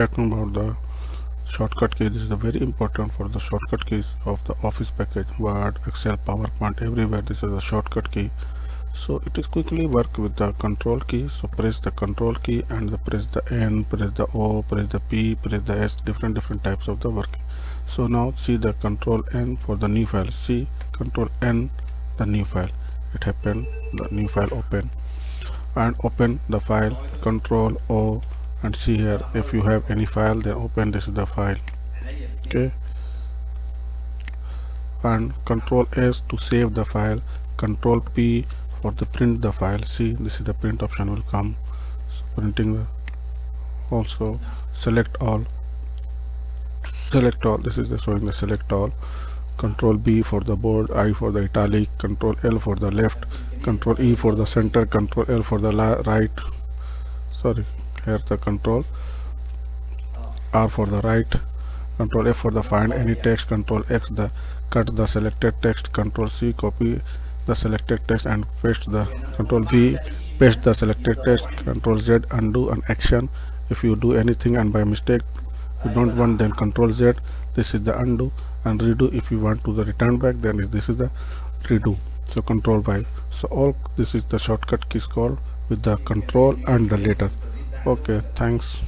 Talking about the shortcut key, this is the very important for the shortcut keys of the Office package, Word, Excel, PowerPoint, everywhere. This is a shortcut key. So it is quickly work with the control key. So press the control key and press the N, press the O, press the P, press the S, different types of the working. So now see the control N for the new file. See control N, the new file. It happened, the new file open, and open the file. Control O, and see here, if you have any file, then open this is the file. Okay, and control S to save the file, control P for the print the file. See, this is the print option will come. So printing the, also select all, this is the showing the select all. Control B for the bold, I for the italic, control L for the left, control E for the center, control L for the right, sorry, here the control R for the right, control F for the find any text, control X the cut the selected text, control C copy the selected text and paste the, control V paste the selected text, control Z undo an action. If you do anything and by mistake you don't want, then control Z, this is the undo, and redo if you want to the return back, then this is the redo. So control Y. So all this is the shortcut keys called with the control and the letter. Okay, thanks.